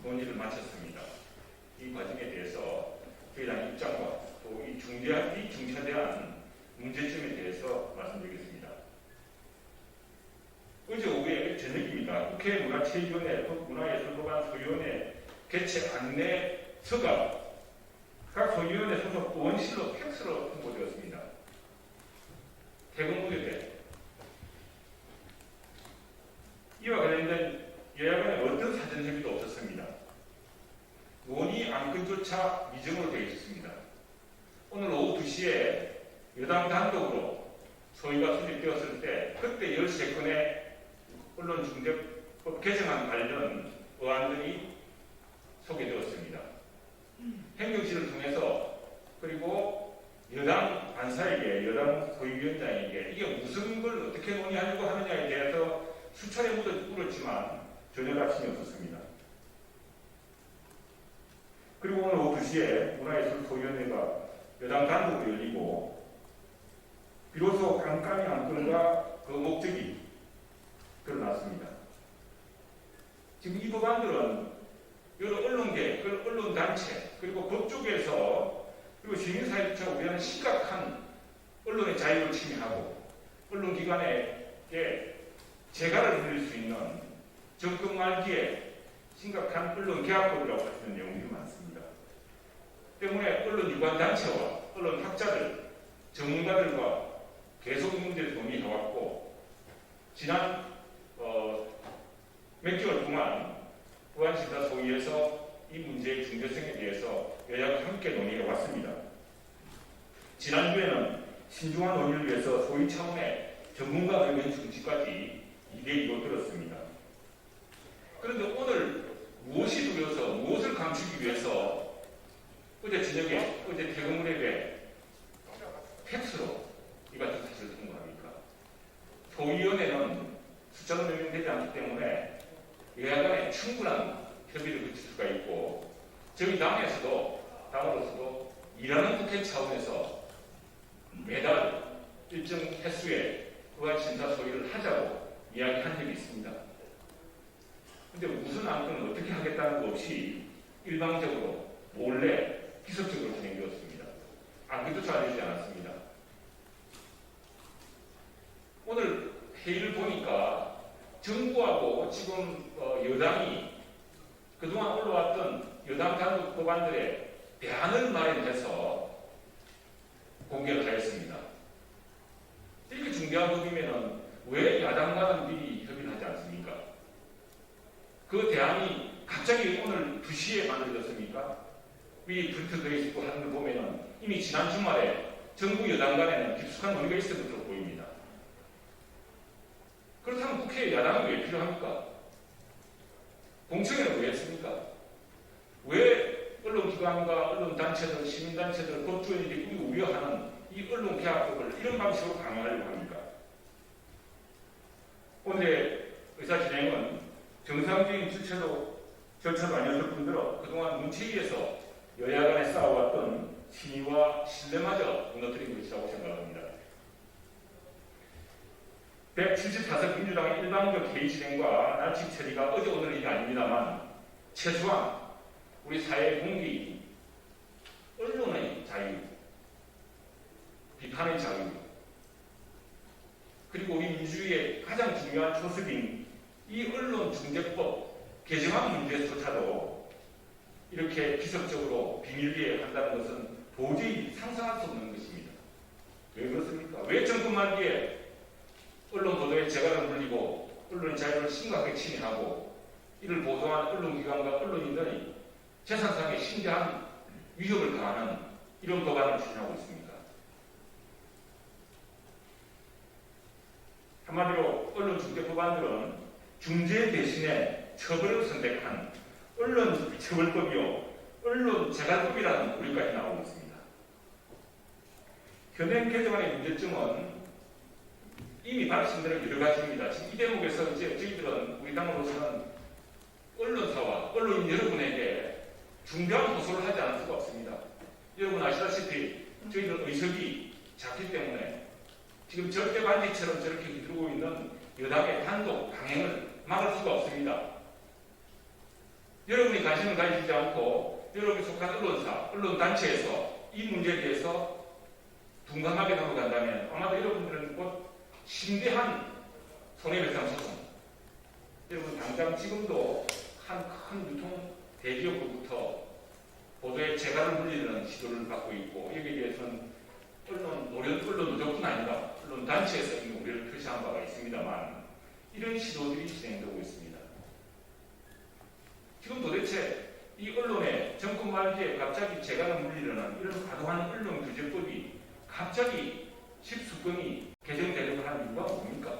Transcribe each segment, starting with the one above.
논의를 마쳤습니다. 이 과정에 대해서 저희 당 입장과 또 이 중차대한 문제점에 대해서 말씀드리겠습니다. 어제 오후에 저녁입니다. 국회 문화체육위원회 문화예술보관 소위원회 개최 안내서가 각 소위원회 소속 의원실로 팩스로 통보되었습니다. 퇴근무렵에 이와 관련된 여야 간에 어떤 사전협의도 없었습니다. 논의 안건조차 미정으로 되어 있었습니다. 오늘 오후 2시에 여당 단독으로 소위가 수립되었을 때 그때 13건의 언론중재법 개정안 관련 의안들이 소개되었습니다. 행정실을 통해서 그리고 여당 간사에게 여당 소위위원장에게 이게 무슨 걸 어떻게 논의하려고 하느냐에 대해서 수차례 물었지만 전혀 답심이 없었습니다. 그리고 오늘 오후 2시에 문화예술소위원회가 여당 단독으로 열리고 비로소 깜깜이 안건과 그 목적이 드러났습니다. 지금 이 법안들은 여러 언론계, 언론단체, 그리고 법조계에서 그리고 시민사회조차 우려하는 심각한 언론의 자유를 침해하고 언론기관에게 재갈을 흘릴 수 있는 정권 말기에 심각한 언론 개혁법이라고 할 수 있는 내용들이 많습니다. 때문에 언론 유관단체와 언론 학자들, 전문가들과 계속 이 문제를 논의해왔고 지난 몇 개월 동안 보안심사소위에서 이 문제의 중대성에 대해서 여야가 함께 논의해왔습니다. 지난주에는 신중한 논의를 위해서 소위 차원의 전문가 의견 중지까지 2대2로 들었습니다. 그런데 오늘 무엇이 두려워서 무엇을 감추기 위해서 어제 저녁에 어제 퇴근 무렵에 팩스로 이 같은 사실을 통보합니까? 소위원회는 숫자가 명명되지 않기 때문에 여야 간에 충분한 협의를 거칠 수가 있고 저희 당으로서도 일하는 국회 차원에서 매달 일정 횟수의 보안심사 소위를 하자고 이야기한 적이 있습니다. 그런데 무슨 안건을 어떻게 하겠다는 것 없이 일방적으로 몰래 기습적으로 진행되었습니다. 안건조차 알려지지 않았습니다. 오늘 회의를 보니까 정부하고 지금 여당이 그동안 올라왔던 여당 단독 법안들의 대안을 마련해서 공개를 하였습니다. 이렇게 중대한 법이면 왜 야당과는 미리 협의를 하지 않습니까? 그 대안이 갑자기 오늘 2시에 만들어졌습니까? 위 불트되어 있고 하는 걸 보면 이미 지난 주말에 정부 여당 간에는 깊숙한 논의가 있었던 것으로 보입니다. 그렇다면 국회에 야당이 왜 필요합니까? 공청회는 왜 했습니까? 왜 언론기관과 언론단체들, 시민단체들, 법조인들이 우려하는 이 언론개혁법을 이런 방식으로 강행하려고 합니까? 오늘의 의사진행은 정상적인 절차도 아니었을 뿐더러 그동안 문체위에서 여야 간에 쌓아왔던 신의와 신뢰마저 무너뜨린 것이라고 생각합니다. 174석 민주당의 일방적 회의 진행과 난칙 처리가 어제 오늘 일이 아닙니다만 최소한 우리 사회의 공기, 언론의 자유, 비판의 자유, 그리고 우리 민주주의의 가장 중요한 초석인 이 언론중재법 개정안 문제조차도 이렇게 기습적으로 비밀리에 한다는 것은 도저히 상상할 수 없는 것입니다. 왜 그렇습니까? 왜 정권 말기에 언론 보도에 재갈을 물리고 언론의 자유를 심각하게 침해하고 이를 보도한 언론기관과 언론인들이 재산상의 심대한 위협을 가하는 이런 법안을 추진하고 있습니다. 한마디로 언론중재법안들은 중재 대신에 처벌을 선택한 언론처벌법이요 언론재갈법이라는 우리까지 나오고 있습니다. 현행 개정안의 문제점은 이미 말씀드린 여러 가지입니다. 지금 이 대목에서 이제 저희들은 우리 당으로서는 언론사와 언론인 여러분에게 중대한 호소를 하지 않을 수가 없습니다. 여러분 아시다시피 저희들 의석이 작기 때문에 지금 절대 반지처럼 저렇게 휘두르고 있는 여당의 단독 강행을 막을 수가 없습니다. 여러분이 관심을 가지지 않고 여러분이 속한 언론사, 언론단체에서 이 문제에 대해서 둔감하게 넘어간다면 아마도 여러분들은 곧 심대한 손해배상 소송, 여러분 당장 지금도 한 큰 유통 대기업으로부터 보도에 재갈을 물리는 시도를 받고 있고, 여기에 대해서는 언론 노조뿐 아니라 언론 단체에서 이미 우려를 표시한 바가 있습니다만, 이런 시도들이 진행되고 있습니다. 지금 도대체 이 언론의 정권 말기에 갑자기 재갈을 물리려는 이런 과도한 언론 규제법이 갑자기 10수건이 개정되려고 하는 이유가 뭡니까?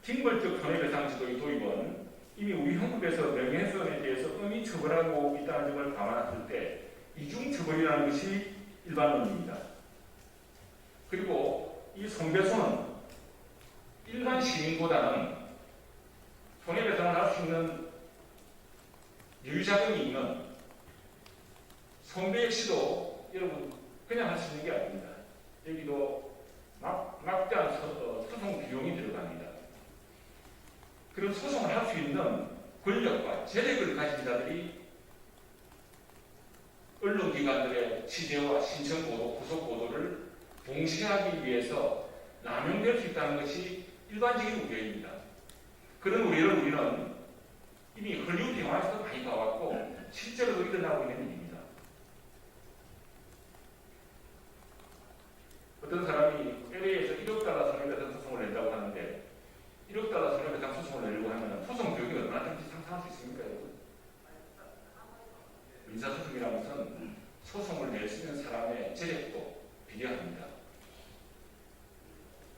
징벌적 손해배상 제도의 도입은 이미 우리 헌법에서 명예훼손에 대해서 엄히 처벌하고 있다는 점을 감안했을 때 이중처벌이라는 것이 일반론입니다. 그리고 이 손배소는 일반 시민보다는 손해배상을 할 수 있는 여유자금이 있는 손배액 시도 여러분 그냥 할 수 있는 게 아닙니다. 여기도 막대한 소송 비용이 들어갑니다. 그런 소송을 할 수 있는 권력과 재력을 가진 자들이 언론기관들의 취재와 신청보도, 구속보도를 봉쇄하기 위해서 남용될 수 있다는 것이 일반적인 우려입니다. 그런 우려를 우리는 이미 헐리우드 영화에서도 많이 봐왔고 실제로도 일어나고 있는 일입니다. 어떤 사람이 LA에서 1억 달러 손해배상 소송을 낸다고 하는데 1억 달러 손해배상 소송을 내려고 하면 소송 비용이 얼마나 되는지 상상할 수 있습니까, 여러분? 민사소송이라는 것은 소송을 낼 수 있는 사람의 재력도 비례합니다.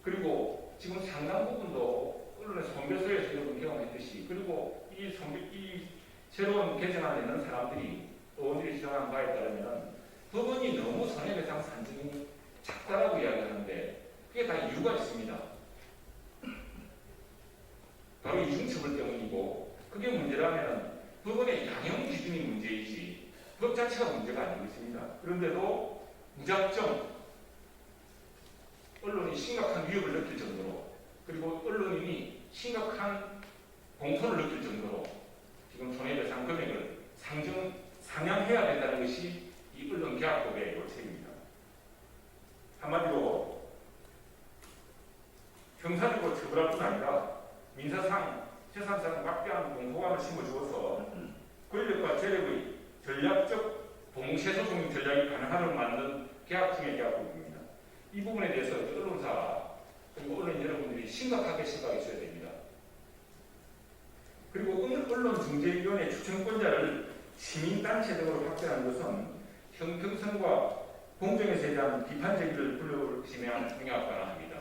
그리고 지금 상당 부분도 언론의 손배소에서 여러분 경험했듯이, 그리고 이 새로운 개정안을 내는 사람들이 의원들이 주장한 바에 따르면 법원이 너무 손해배상 산정이 작다라고 이야기하는데 그게 다 이유가 있습니다. 바로 이중처벌 때문이고, 그게 문제라면 법원의 양형 기준이 문제이지 법 자체가 문제가 아니겠습니다. 그런데도 무작정 언론이 심각한 위협을 느낄 정도로, 그리고 언론인이 심각한 공포를 느낄 정도로 지금 손해배상 금액을 상향해야 된다는 것이 이 언론계약법의 요책입니다. 한마디로 형사적으로 처벌할 뿐 아니라 민사상, 재산상 막대한 공포감을 심어주어서 권력과 재력의 전략적 봉쇄소송 전략이 가능함을 만든 계약중의 계약법입니다. 이 부분에 대해서 언론사 그리고 언론 여러분들이 심각하게 생각해 줘야 됩니다. 그리고 언론중재위원회 추천권자를 시민단체 등으로 확대하는 것은 형평성과 공정에서 대한 비판 제기를 불러일으키며 합니다.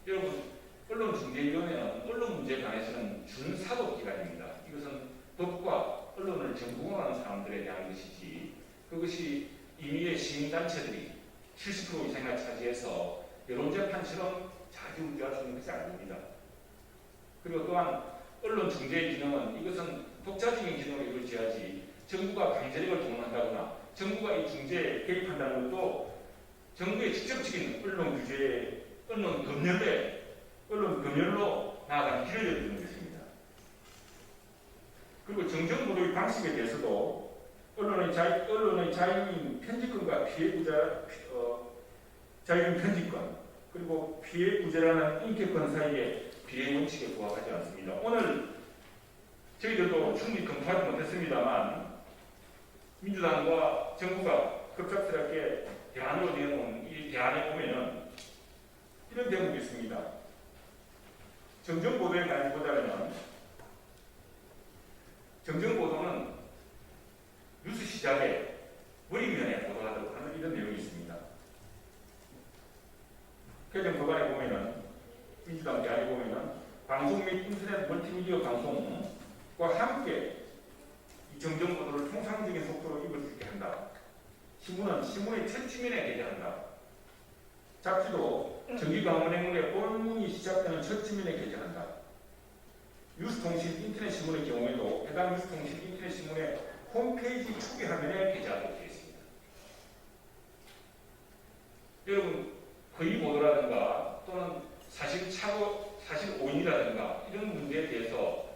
여러분, 언론중재위원회는 언론 문제에 관해서는 준사법기관입니다. 이것은 법과 언론을 전공하는 사람들에 대한 것이지, 그것이 임의의 시민단체들이 70% 이상을 차지해서 여론재판처럼 자주우지할 수 있는 것이 아닙니다. 그리고 또한 언론중재의 기능은 이것은 독자적인 기능을 이루어져야지, 정부가 강제력을 동원한다거나 정부가 이 중재에 개입한다는 것도 정부의 직접적인 언론 규제에 언론 검열로 나아가는 길을 열어주는 것입니다. 그리고 정정보도의 방식에 대해서도 언론의 자유인 편집권과 자유인 편집권, 그리고 피해구제라는 인격권 사이에 비례 원칙에 부합하지 않습니다. 오늘 저희들도 충분히 검토하지 못했습니다만 민주당과 정부가 급작스럽게 대안으로 내놓은 이 대안에 보면은 이런 대목이 있습니다. 정정보도에 관해서 보자면, 정정보도는 뉴스 시작에 머리면에 보도하도록 하는 이런 내용이 있습니다. 개정 법안에 보면은, 민주당 대안에 보면은 방송 및 인터넷 멀티미디어 방송과 함께 이 정정보도를 통상적인 속도로 읽을 수 있게 한다. 신문의 첫 지면에 게재한다. 잡지도 정기방문행문의 본문이 시작되는 첫 지면에 게재한다. 뉴스통신 인터넷 신문의 경우에도 해당 뉴스통신 인터넷 신문의 홈페이지 초기 화면에 게재하도록 되어 있습니다. 여러분, 거의 보도라든가 또는 사실 오인이라든가 이런 문제에 대해서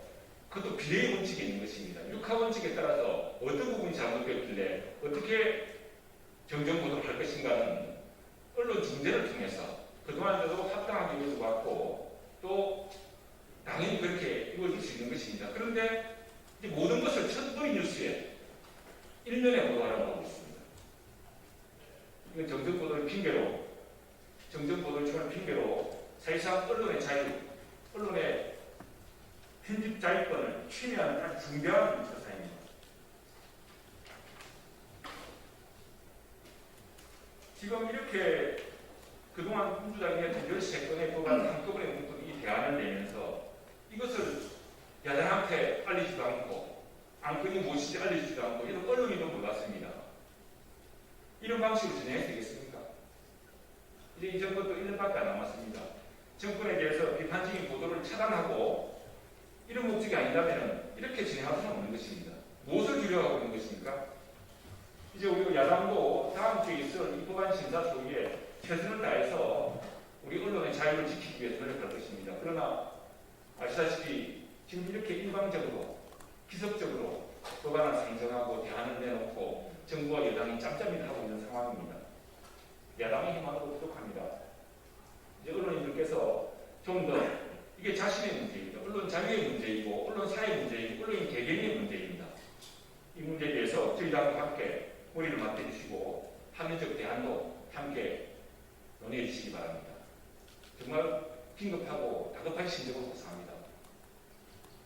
그것도 비례의 원칙이 있는 것입니다. 육하 원칙에 따라서 어떤 부분이 잘못되었길래 어떻게 정정 보도를 할 것인가는 언론 중재를 통해서 그동안에도 합당하게 이루어져 왔고 또 당연히 그렇게 이루어질 수 있는 것입니다. 그런데 이제 모든 것을 첫도이 뉴스에 일면에 보도하라고 하고 있습니다. 이건 정정 보도를 핑계로, 정정 보도를 핑계로 사실상 언론의 자유, 언론의 편집 자유권을 침해하는 아주 중대한 사상입니다. 지금 이렇게 그동안 민주당의 전 13건의 법안 한꺼번에 묶은 이 대안을 내면서 이것을 야당한테 알리지도 않고 안건이 무엇인지 알려주지도 않고 이런 언론인도 몰랐습니다. 이런 방식으로 진행해도 되겠습니까? 이제 이 정권도 1년밖에 안 남았습니다. 정권에 대해서 비판적인 보도를 차단하고 이런 목적이 아니라면 이렇게 진행할 수는 없는 것입니다. 무엇을 주려고 있는 것입니까? 이제 우리 야당도 다음 주에 있을 이 법안 심사 소위에 최선을 다해서 우리 언론의 자유를 지키기 위해서 노력할 것입니다. 그러나 아시다시피 지금 이렇게 일방적으로 기습적으로 법안을 상정하고 대안을 내놓고 정부와 여당이 짬짬이를 하고 있는 상황입니다. 야당의 힘만으로 부족합니다. 이제 언론인들께서 좀 더 이게 자신의 문제입니다. 언론 자유의 문제이고 언론 사회 문제이고 언론인 개개인의 문제입니다. 이 문제에 대해서 저희 당과 함께 머리를 맞대주시고 합리적 대안도 함께 논의해 주시기 바랍니다. 정말 긴급하고 다급한 심정으로 구상합니다.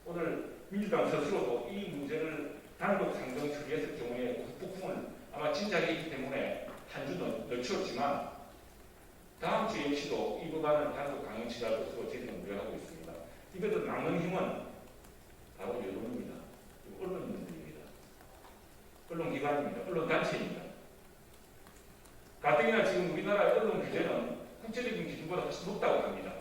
오늘 민주당 스스로도 이 문제를 단독 상정 처리했을 경우에 북풍을 아마 진작에 있기 때문에 한 주 늦추었지만 다음 주 역시도 이 법안을 단독 강행 처리할 것으로 저희는 노력하고 있습니다. 이것을 막는 힘은 바로 여론입니다. 언론인들입니다. 언론기관입니다. 언론단체입니다. 가뜩이나 지금 우리나라의 언론 규제는 국제적인 기준보다 훨씬 높다고 합니다.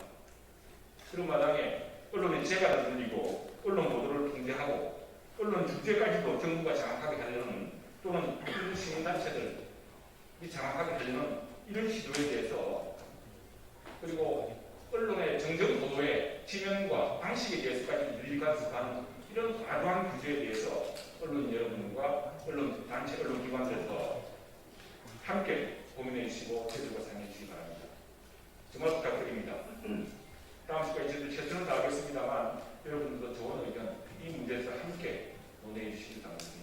그런 마당에 언론의 재갈을 늘리고 언론 보도를 통제하고 언론 주제까지도 정부가 장악하게 하려는 또는 이런 시민단체들이 장악하게 하려는 이런 시도에 대해서 그리고 언론의 정정 보도의 지면과 방식에 대해서까지 일일이 간섭하는 이런 과도한 규제에 대해서 언론 여러분과 언론 단체, 언론 기관들에서 함께 고민해 주시고 제도가 상의해 주시기 바랍니다. 정말 부탁드립니다. 다음 주까지 저희들 최선을 다하겠습니다만 여러분들도 좋은 의견, 이 문제에서 함께 논의해 주시기 바랍니다.